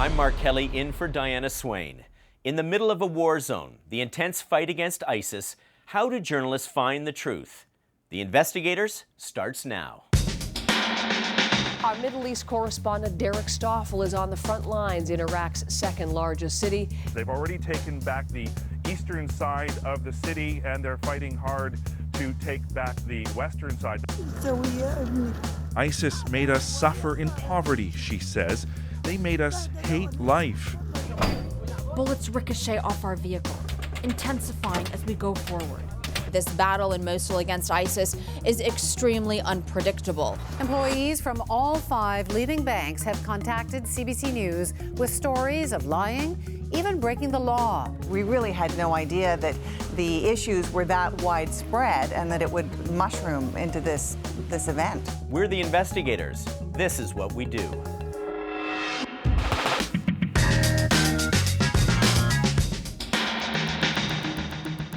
I'm Mark Kelley in for Diana Swain. In the middle of a war zone, the intense fight against ISIS, how do journalists find the truth? The Investigators starts now. Our Middle East correspondent Derek Stoffel is on the front lines in Iraq's second largest city. They've already taken back the eastern side of the city, and they're fighting hard to take back the western side. ISIS made us suffer in poverty, she says. They made us hate life. Bullets ricochet off our vehicle, intensifying as we go forward. This battle in Mosul against ISIS is extremely unpredictable. Employees from all 5 leading banks have contacted CBC News with stories of lying, even breaking the law. We really had no idea that the issues were that widespread and that it would mushroom into this event. We're the Investigators. This is what we do.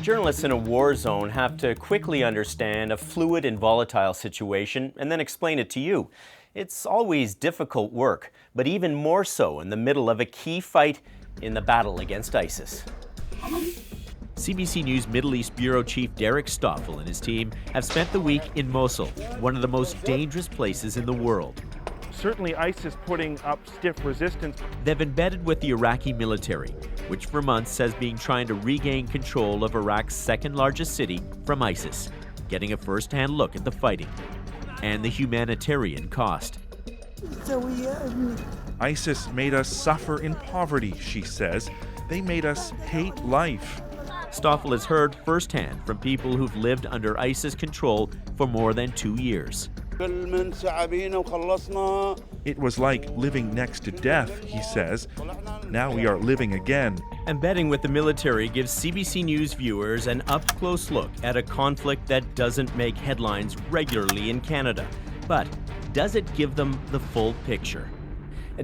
Journalists in a war zone have to quickly understand a fluid and volatile situation and then explain it to you. It's always difficult work, but even more so in the middle of a key fight in the battle against ISIS. CBC News Middle East Bureau Chief Derek Stoffel and his team have spent the week in Mosul, one of the most dangerous places in the world. Certainly ISIS putting up stiff resistance. They've embedded with the Iraqi military, which for months has been trying to regain control of Iraq's second largest city from ISIS, getting a first-hand look at the fighting and the humanitarian cost. ISIS made us suffer in poverty, she says. They made us hate life. Stoffel has heard firsthand from people who've lived under ISIS control for more than 2 years. It was like living next to death, he says. Now we are living again. Embedding with the military gives CBC News viewers an up-close look at a conflict that doesn't make headlines regularly in Canada. But does it give them the full picture?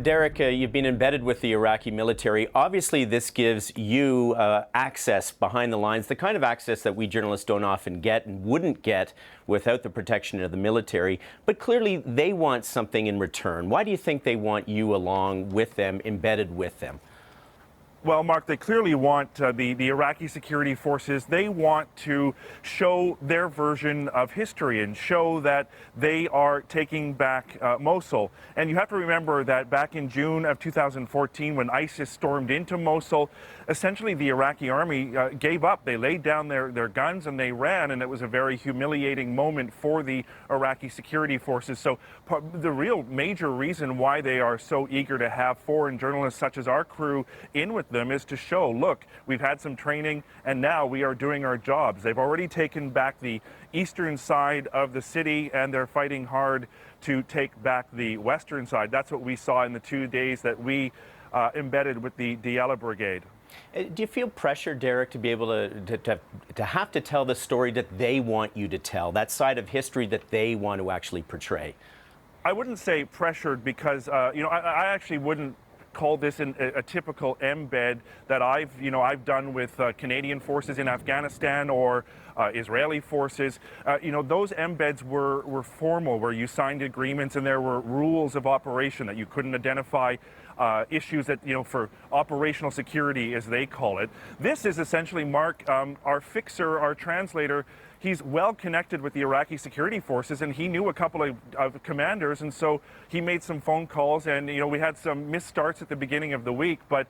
Derek, you've been embedded with the Iraqi military. Obviously, this gives you access behind the lines, the kind of access that we journalists don't often get and wouldn't get without the protection of the military. But clearly, they want something in return. Why do you think they want you along with them, embedded with them? Well, Mark, they clearly want the Iraqi security forces, they want to show their version of history and show that they are taking back Mosul. And you have to remember that back in June of 2014, when ISIS stormed into Mosul, essentially the Iraqi army gave up. They laid down their guns and they ran, and it was a very humiliating moment for the Iraqi security forces. So the real major reason why they are so eager to have foreign journalists such as our crew in with them is to show, look, we've had some training and now we are doing our jobs. They've already taken back the eastern side of the city and they're fighting hard to take back the western side. That's what we saw in the 2 days that we embedded with the Diyala Brigade. Do you feel pressure, Derek, to be able to have to tell the story that they want you to tell, that side of history that they want to actually portray? I wouldn't say pressured because, I actually wouldn't call this a typical embed that I've done with Canadian forces in Afghanistan or Israeli forces. Those embeds were formal, where you signed agreements and there were rules of operation that you couldn't identify issues that, for operational security, as they call it. This is essentially Mark, our fixer, our translator. He's well connected with the Iraqi security forces, and he knew a couple of commanders, and so he made some phone calls, and we had some misstarts at the beginning of the week, but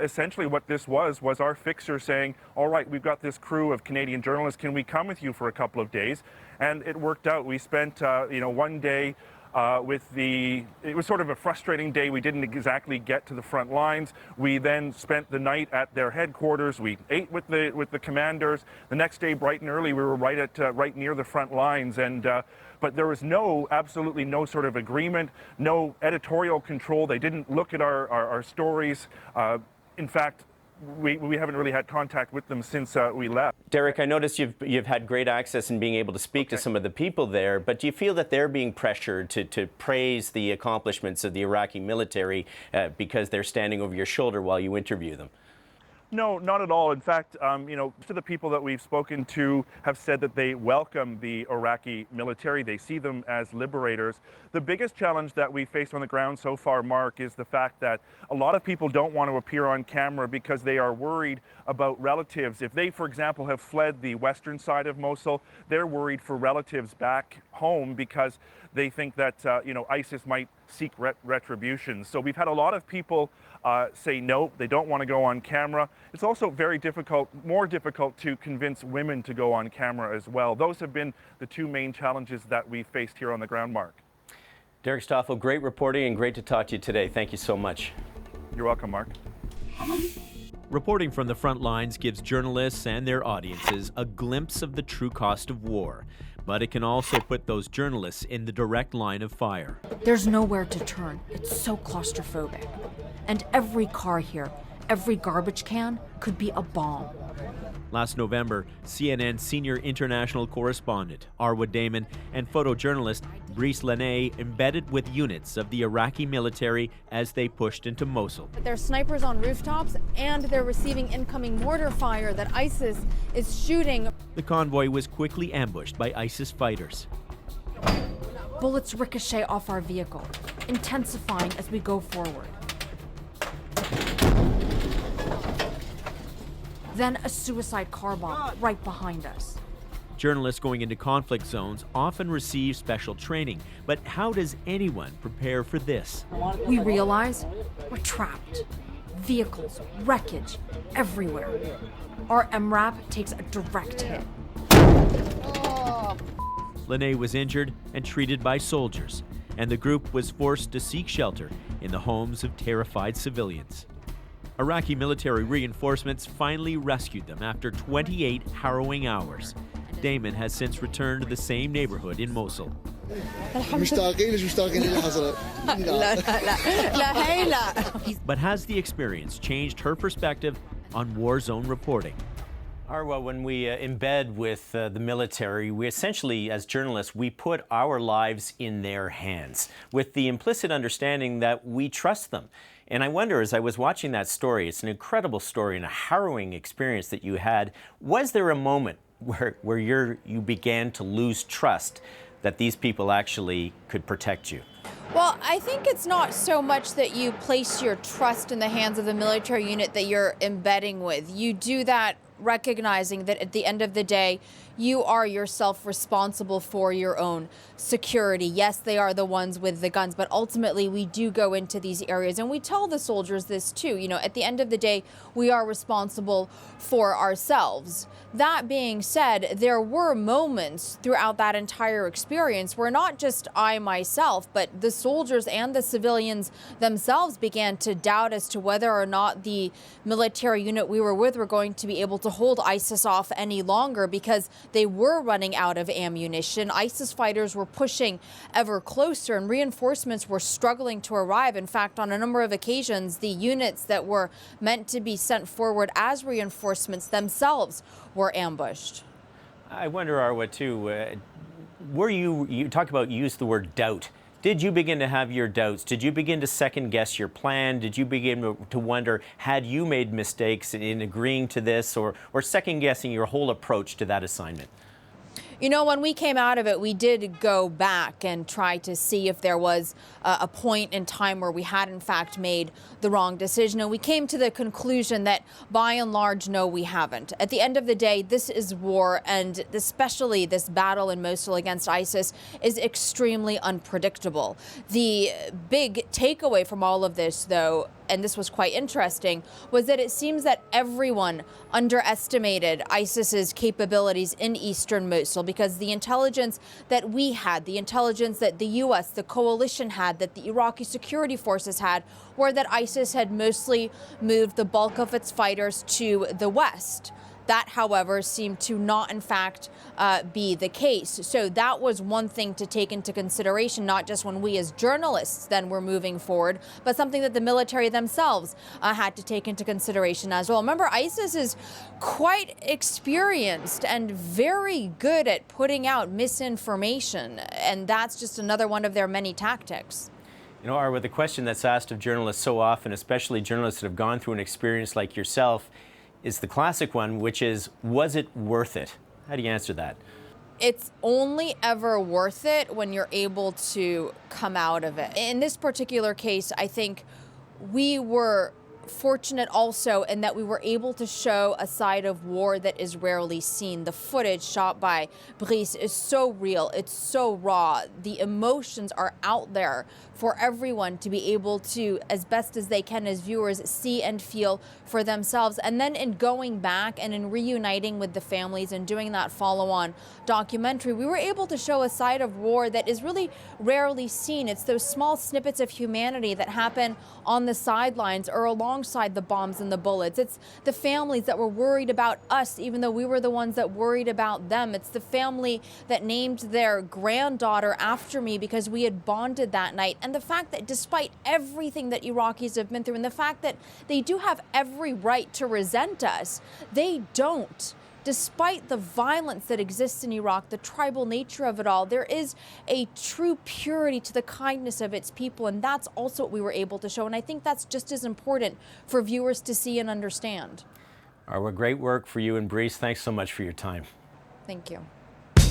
essentially what this was our fixer saying, all right, we've got this crew of Canadian journalists, can we come with you for a couple of days? And it worked out. We spent 1 day it was sort of a frustrating day. We didn't exactly get to the front lines. We then spent the night at their headquarters. We ate with the commanders. The next day, bright and early, we were right near the front lines. And but there was absolutely no sort of agreement, no editorial control. They didn't look at our stories. In fact, we haven't really had contact with them since we left. Derek, I noticed you've had great access in being able to speak to some of the people there, but do you feel that they're being pressured to praise the accomplishments of the Iraqi military because they're standing over your shoulder while you interview them? No, not at all. In fact, to the people that we've spoken to have said that they welcome the Iraqi military. They see them as liberators. The biggest challenge that we faced on the ground so far, Mark, is the fact that a lot of people don't want to appear on camera because they are worried about relatives. If they, for example, have fled the western side of Mosul, they're worried for relatives back home because they think that, ISIS might seek retribution. So we've had a lot of people say no, they don't want to go on camera. It's also more difficult to convince women to go on camera as well. Those have been the two main challenges that we've faced here on the ground, Mark. Derek Stoffel, great reporting and great to talk to you today. Thank you so much. You're welcome, Mark. Reporting from the front lines gives journalists and their audiences a glimpse of the true cost of war. But it can also put those journalists in the direct line of fire. There's nowhere to turn. It's so claustrophobic. And every car here, every garbage can could be a bomb. Last November, CNN senior international correspondent Arwa Damon and photojournalist Brice Lene embedded with units of the Iraqi military as they pushed into Mosul. There's snipers on rooftops, and they're receiving incoming mortar fire that ISIS is shooting. The convoy was quickly ambushed by ISIS fighters. Bullets ricochet off our vehicle, intensifying as we go forward. Then a suicide car bomb right behind us. Journalists going into conflict zones often receive special training, but how does anyone prepare for this? We realize we're trapped. Vehicles, wreckage, everywhere. Our MRAP takes a direct hit. Lene was injured and treated by soldiers, and the group was forced to seek shelter in the homes of terrified civilians. Iraqi military reinforcements finally rescued them after 28 harrowing hours. Damon has since returned to the same neighborhood in Mosul. But has the experience changed her perspective on war zone reporting? Arwa, when we embed with the military, we essentially, as journalists, we put our lives in their hands with the implicit understanding that we trust them. And I wonder, as I was watching that story, it's an incredible story and a harrowing experience that you had. Was there a moment where you began to lose trust that these people actually could protect you? Well, I think it's not so much that you place your trust in the hands of the military unit that you're embedding with. You do that recognizing that at the end of the day, you are yourself responsible for your own security. Yes, they are the ones with the guns, but ultimately we do go into these areas and we tell the soldiers this too. At the end of the day, we are responsible for ourselves. That being said, there were moments throughout that entire experience where not just I myself, but the soldiers and the civilians themselves began to doubt as to whether or not the military unit we were with were going to be able to hold ISIS off any longer, because they were running out of ammunition. ISIS fighters were pushing ever closer and reinforcements were struggling to arrive. In fact, on a number of occasions, the units that were meant to be sent forward as reinforcements themselves were ambushed. I wonder, Arwa, too, you talk about, you used the word doubt. Did you begin to have your doubts? Did you begin to second guess your plan? Did you begin to wonder, had you made mistakes in agreeing to this, or second guessing your whole approach to that assignment? When we came out of it, we did go back and try to see if there was a point in time where we had, in fact, made the wrong decision. And we came to the conclusion that, by and large, no, we haven't. At the end of the day, this is war, and especially this battle in Mosul against ISIS is extremely unpredictable. The big takeaway from all of this, though, and this was quite interesting, was that it seems that everyone underestimated ISIS's capabilities in eastern Mosul, because the intelligence that we had, the intelligence that the U.S., the coalition had, that the Iraqi security forces had, were that ISIS had mostly moved the bulk of its fighters to the west. That, however, seemed to not, in fact, be the case. So that was one thing to take into consideration, not just when we as journalists then were moving forward, but something that the military themselves had to take into consideration as well. Remember, ISIS is quite experienced and very good at putting out misinformation, and that's just another one of their many tactics. Arwa, the question that's asked of journalists so often, especially journalists that have gone through an experience like yourself, is the classic one, which is, was it worth it? How do you answer that? It's only ever worth it when you're able to come out of it. In this particular case, I think we were fortunate also in that we were able to show a side of war that is rarely seen. The footage shot by Brice is so real, it's so raw. The emotions are out there for everyone to be able to, as best as they can as viewers, see and feel for themselves. And then in going back and in reuniting with the families and doing that follow-on documentary, we were able to show a side of war that is really rarely seen. It's those small snippets of humanity that happen on the sidelines or alongside the bombs and the bullets. It's the families that were worried about us, even though we were the ones that worried about them. It's the family that named their granddaughter after me because we had bonded that night. And the fact that despite everything that Iraqis have been through, and the fact that they do have every right to resent us, they don't. Despite the violence that exists in Iraq, the tribal nature of it all, there is a true purity to the kindness of its people, and that's also what we were able to show. And I think that's just as important for viewers to see and understand. All right, well, great work for you and Brice. Thanks so much for your time. Thank you. To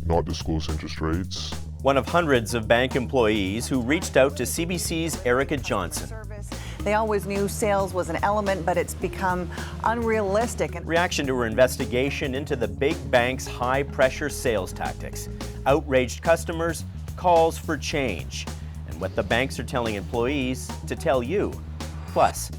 not disclose interest rates. One of hundreds of bank employees who reached out to CBC's Erica Johnson. They always knew sales was an element, but it's become unrealistic. Reaction to her investigation into the big bank's high-pressure sales tactics. Outraged customers, calls for change, and what the banks are telling employees to tell you. Plus,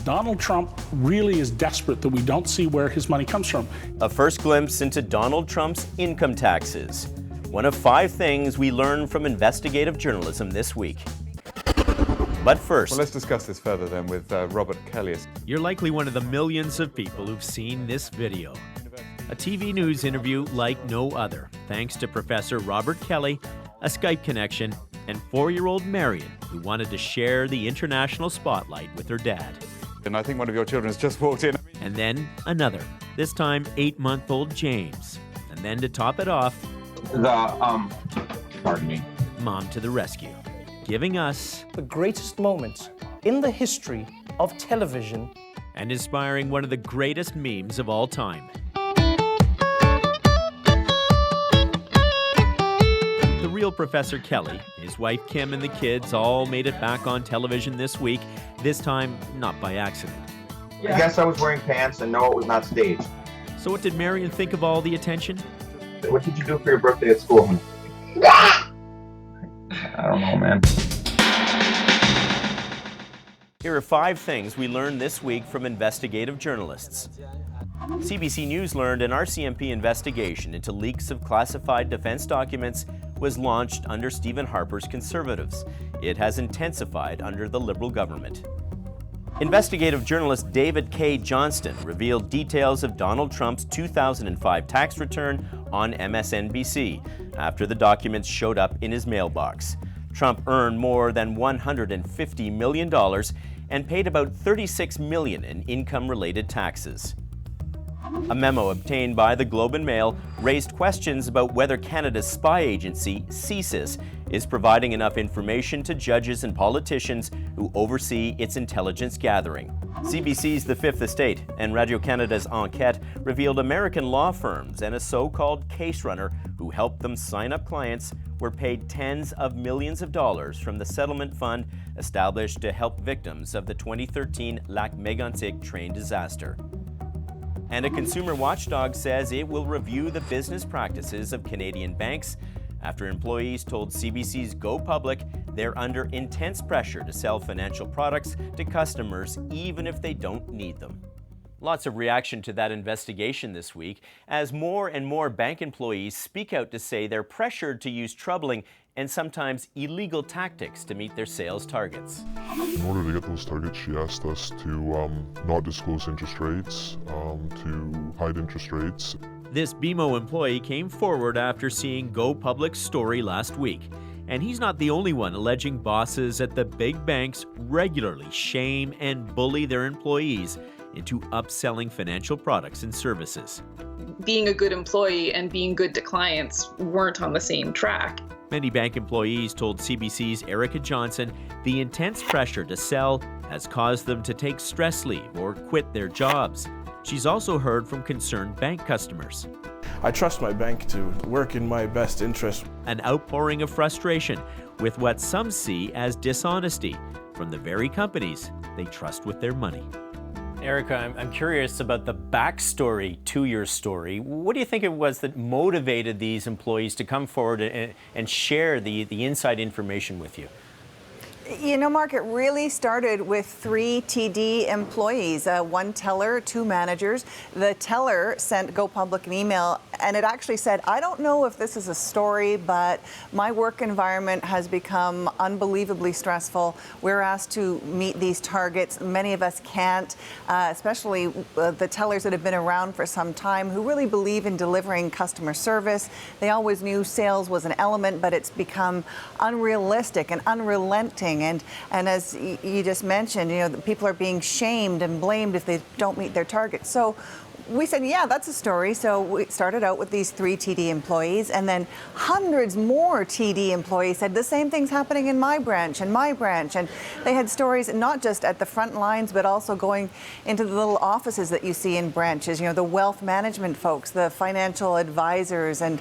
Donald Trump really is desperate that we don't see where his money comes from. A first glimpse into Donald Trump's income taxes. One of 5 things we learned from investigative journalism this week. But first, well, let's discuss this further then with Robert Kelley. You're likely one of the millions of people who've seen this video. A TV news interview like no other, thanks to Professor Robert Kelley, a Skype connection, and 4-year-old Marion, who wanted to share the international spotlight with her dad. And I think one of your children has just walked in. And then another, this time 8-month-old James. And then to top it off, pardon me, Mom to the rescue, giving us the greatest moments in the history of television and inspiring one of the greatest memes of all time. The real Professor Kelley, his wife Kim, and the kids all made it back on television this week, this time not by accident. I guess I was wearing pants and no, it was not staged. So what did Marion think of all the attention? What did you do for your birthday at school? I don't know, man. Here are 5 things we learned this week from investigative journalists. CBC News learned an RCMP investigation into leaks of classified defense documents was launched under Stephen Harper's Conservatives. It has intensified under the Liberal government. Investigative journalist David K. Johnston revealed details of Donald Trump's 2005 tax return on MSNBC after the documents showed up in his mailbox. Trump earned more than $150 million and paid about $36 million in income-related taxes. A memo obtained by the Globe and Mail raised questions about whether Canada's spy agency, CSIS, is providing enough information to judges and politicians who oversee its intelligence gathering. CBC's The Fifth Estate and Radio-Canada's Enquête revealed American law firms and a so-called case runner who helped them sign up clients were paid tens of millions of dollars from the settlement fund established to help victims of the 2013 Lac Mégantic train disaster. And a consumer watchdog says it will review the business practices of Canadian banks after employees told CBC's Go Public they're under intense pressure to sell financial products to customers even if they don't need them. Lots of reaction to that investigation this week as more and more bank employees speak out to say they're pressured to use troubling and sometimes illegal tactics to meet their sales targets. In order to get those targets, she asked us to not disclose interest rates, to hide interest rates. This BMO employee came forward after seeing Go Public's story last week. And he's not the only one alleging bosses at the big banks regularly shame and bully their employees into upselling financial products and services. Being a good employee and being good to clients weren't on the same track. Many bank employees told CBC's Erica Johnson the intense pressure to sell has caused them to take stress leave or quit their jobs. She's also heard from concerned bank customers. I trust my bank to work in my best interest. An outpouring of frustration with what some see as dishonesty from the very companies they trust with their money. Erica, I'm curious about the backstory to your story. What do you think it was that motivated these employees to come forward and share the inside information with you? You know, Mark, it really started with 3 TD employees, 1 teller, 2 managers. The teller sent Go Public an email, and it actually said, I don't know if this is a story, but my work environment has become unbelievably stressful. We're asked to meet these targets. Many of us can't, especially the tellers that have been around for some time who really believe in delivering customer service. They always knew sales was an element, but it's become unrealistic and unrelenting. And as you just mentioned, you know, people are being shamed and blamed if they don't meet their targets. So we said, yeah, that's a story. So we started out with these 3 TD employees, and then hundreds more TD employees said the same thing's happening in my branch and my branch. And they had stories not just at the front lines, but also going into the little offices that you see in branches, you know, the wealth management folks, the financial advisors and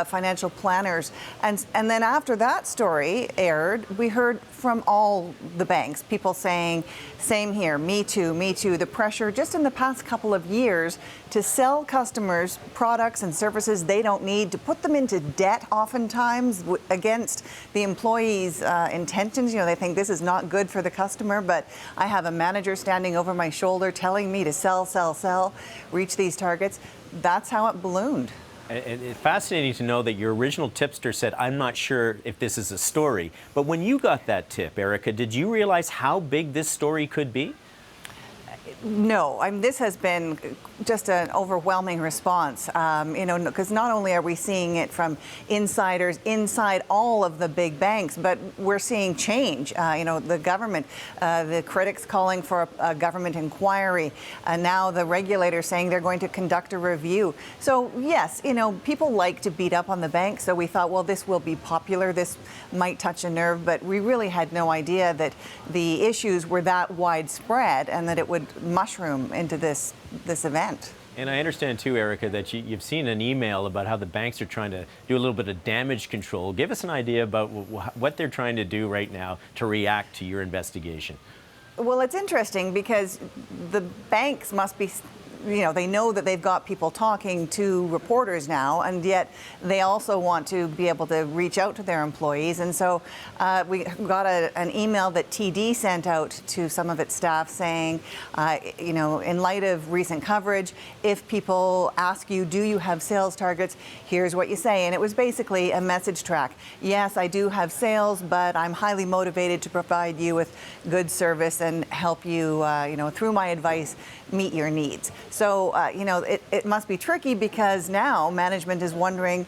financial planners. And then after that story aired, we heard from all the banks, people saying, same here, me too, me too. The pressure just in the past couple of years to sell customers products and services they don't need, to put them into debt oftentimes against the employees' intentions. You know, they think this is not good for the customer, but I have a manager standing over my shoulder telling me to sell, reach these targets. That's how it ballooned. And it's fascinating to know that your original tipster said, I'm not sure if this is a story. But when you got that tip, Erica, did you realize how big this story could be? No, I mean, this has been just an overwhelming response, you know, because not only are we seeing it from insiders inside all of the big banks, but we're seeing change. You know, the government, the critics calling for a government inquiry, now the regulators saying they're going to conduct a review. So yes, you know, people like to beat up on the banks, so we thought, well, this will be popular, this might touch a nerve, but we really had no idea that the issues were that widespread and that it would mushroom into this event. And I understand too, Erica, that you've seen an email about how the banks are trying to do a little bit of damage control. Give us an idea about what they're trying to do right now to react to your investigation. Well, it's interesting because the banks must be, you know, they know that they've got people talking to reporters now, and yet they also want to be able to reach out to their employees. And so we got an email that TD sent out to some of its staff saying, you know, in light of recent coverage, if people ask you, do you have sales targets, here's what you say. And it was basically a message track. Yes, I do have sales, but I'm highly motivated to provide you with good service and help you, you know, through my advice, meet your needs. So, you know, it must be tricky because now management is wondering,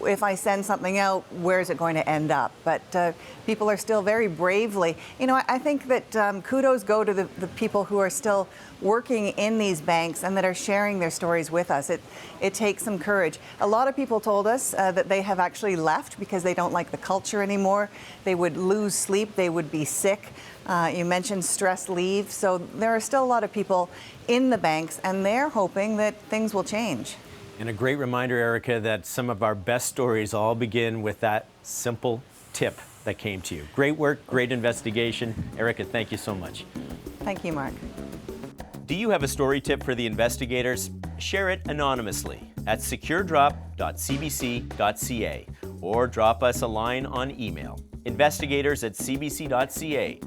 if I send something out, where is it going to end up? But people are still very bravely, you know, I think that kudos go to the people who are still working in these banks and that are sharing their stories with us. It takes some courage. A lot of people told us that they have actually left because they don't like the culture anymore. They would lose sleep, they would be sick. You mentioned stress leave. So there are still a lot of people in the banks, and they're hoping that things will change. And a great reminder, Erica, that some of our best stories all begin with that simple tip that came to you. Great work, great investigation. Erica, thank you so much. Thank you, Mark. Do you have a story tip for the investigators? Share it anonymously at securedrop.cbc.ca or drop us a line on email, investigators@cbc.ca.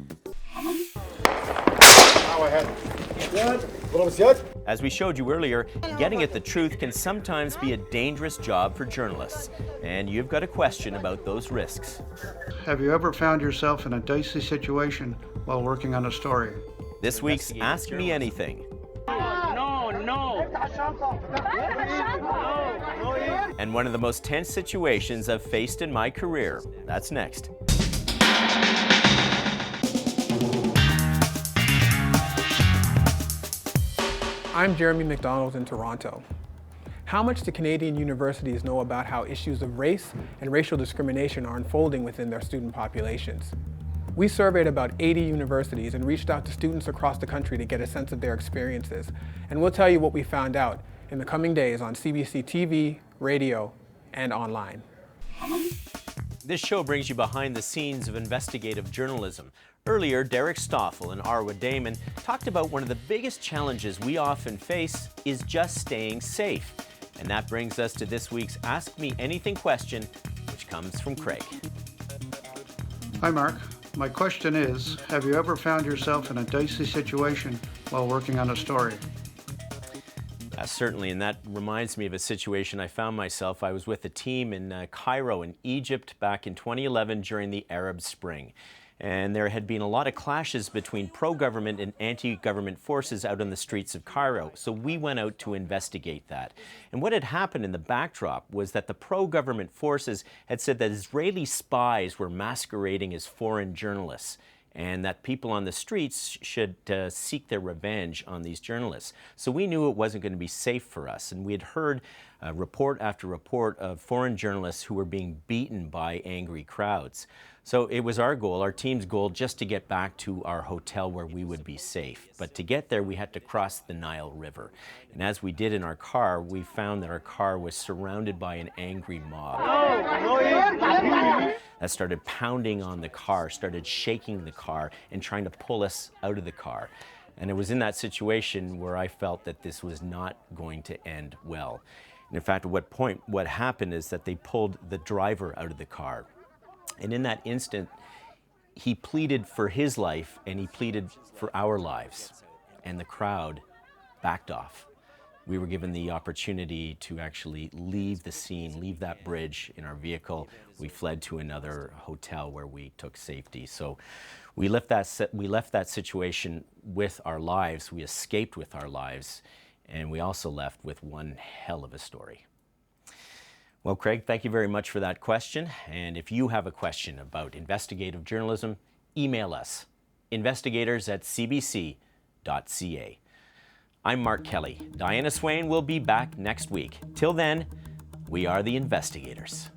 As we showed you earlier, getting at the truth can sometimes be a dangerous job for journalists, and you've got a question about those risks. Have you ever found yourself in a dicey situation while working on a story? This week's Ask Me Anything. And one of the most tense situations I've faced in my career. That's next. I'm Jeremy McDonald in Toronto. How much do Canadian universities know about how issues of race and racial discrimination are unfolding within their student populations? We surveyed about 80 universities and reached out to students across the country to get a sense of their experiences. And we'll tell you what we found out in the coming days on CBC TV, radio, and online. This show brings you behind the scenes of investigative journalism. Earlier, Derek Stoffel and Arwa Damon talked about one of the biggest challenges we often face is just staying safe. And that brings us to this week's Ask Me Anything question, which comes from Craig. Hi, Mark. My question is, have you ever found yourself in a dicey situation while working on a story? Certainly, and that reminds me of a situation I found myself. I was with a team in Cairo in Egypt back in 2011 during the Arab Spring. And there had been a lot of clashes between pro-government and anti-government forces out on the streets of Cairo. So we went out to investigate that. And what had happened in the backdrop was that the pro-government forces had said that Israeli spies were masquerading as foreign journalists, and that people on the streets should seek their revenge on these journalists. So we knew it wasn't going to be safe for us, and we had heard report after report of foreign journalists who were being beaten by angry crowds. So it was our goal, our team's goal, just to get back to our hotel where we would be safe. But to get there, we had to cross the Nile River. And as we did in our car, we found that our car was surrounded by an angry mob that started pounding on the car, started shaking the car, and trying to pull us out of the car. And it was in that situation where I felt that this was not going to end well. And in fact, at what happened is that they pulled the driver out of the car. And in that instant, he pleaded for his life and he pleaded for our lives. And the crowd backed off. We were given the opportunity to actually leave the scene, leave that bridge in our vehicle. We fled to another hotel where we took safety. So we left that situation with our lives. We escaped with our lives. And we also left with one hell of a story. Well, Craig, thank you very much for that question. And if you have a question about investigative journalism, email us, investigators@cbc.ca. I'm Mark Kelley. Diana Swain will be back next week. Till then, we are the Investigators.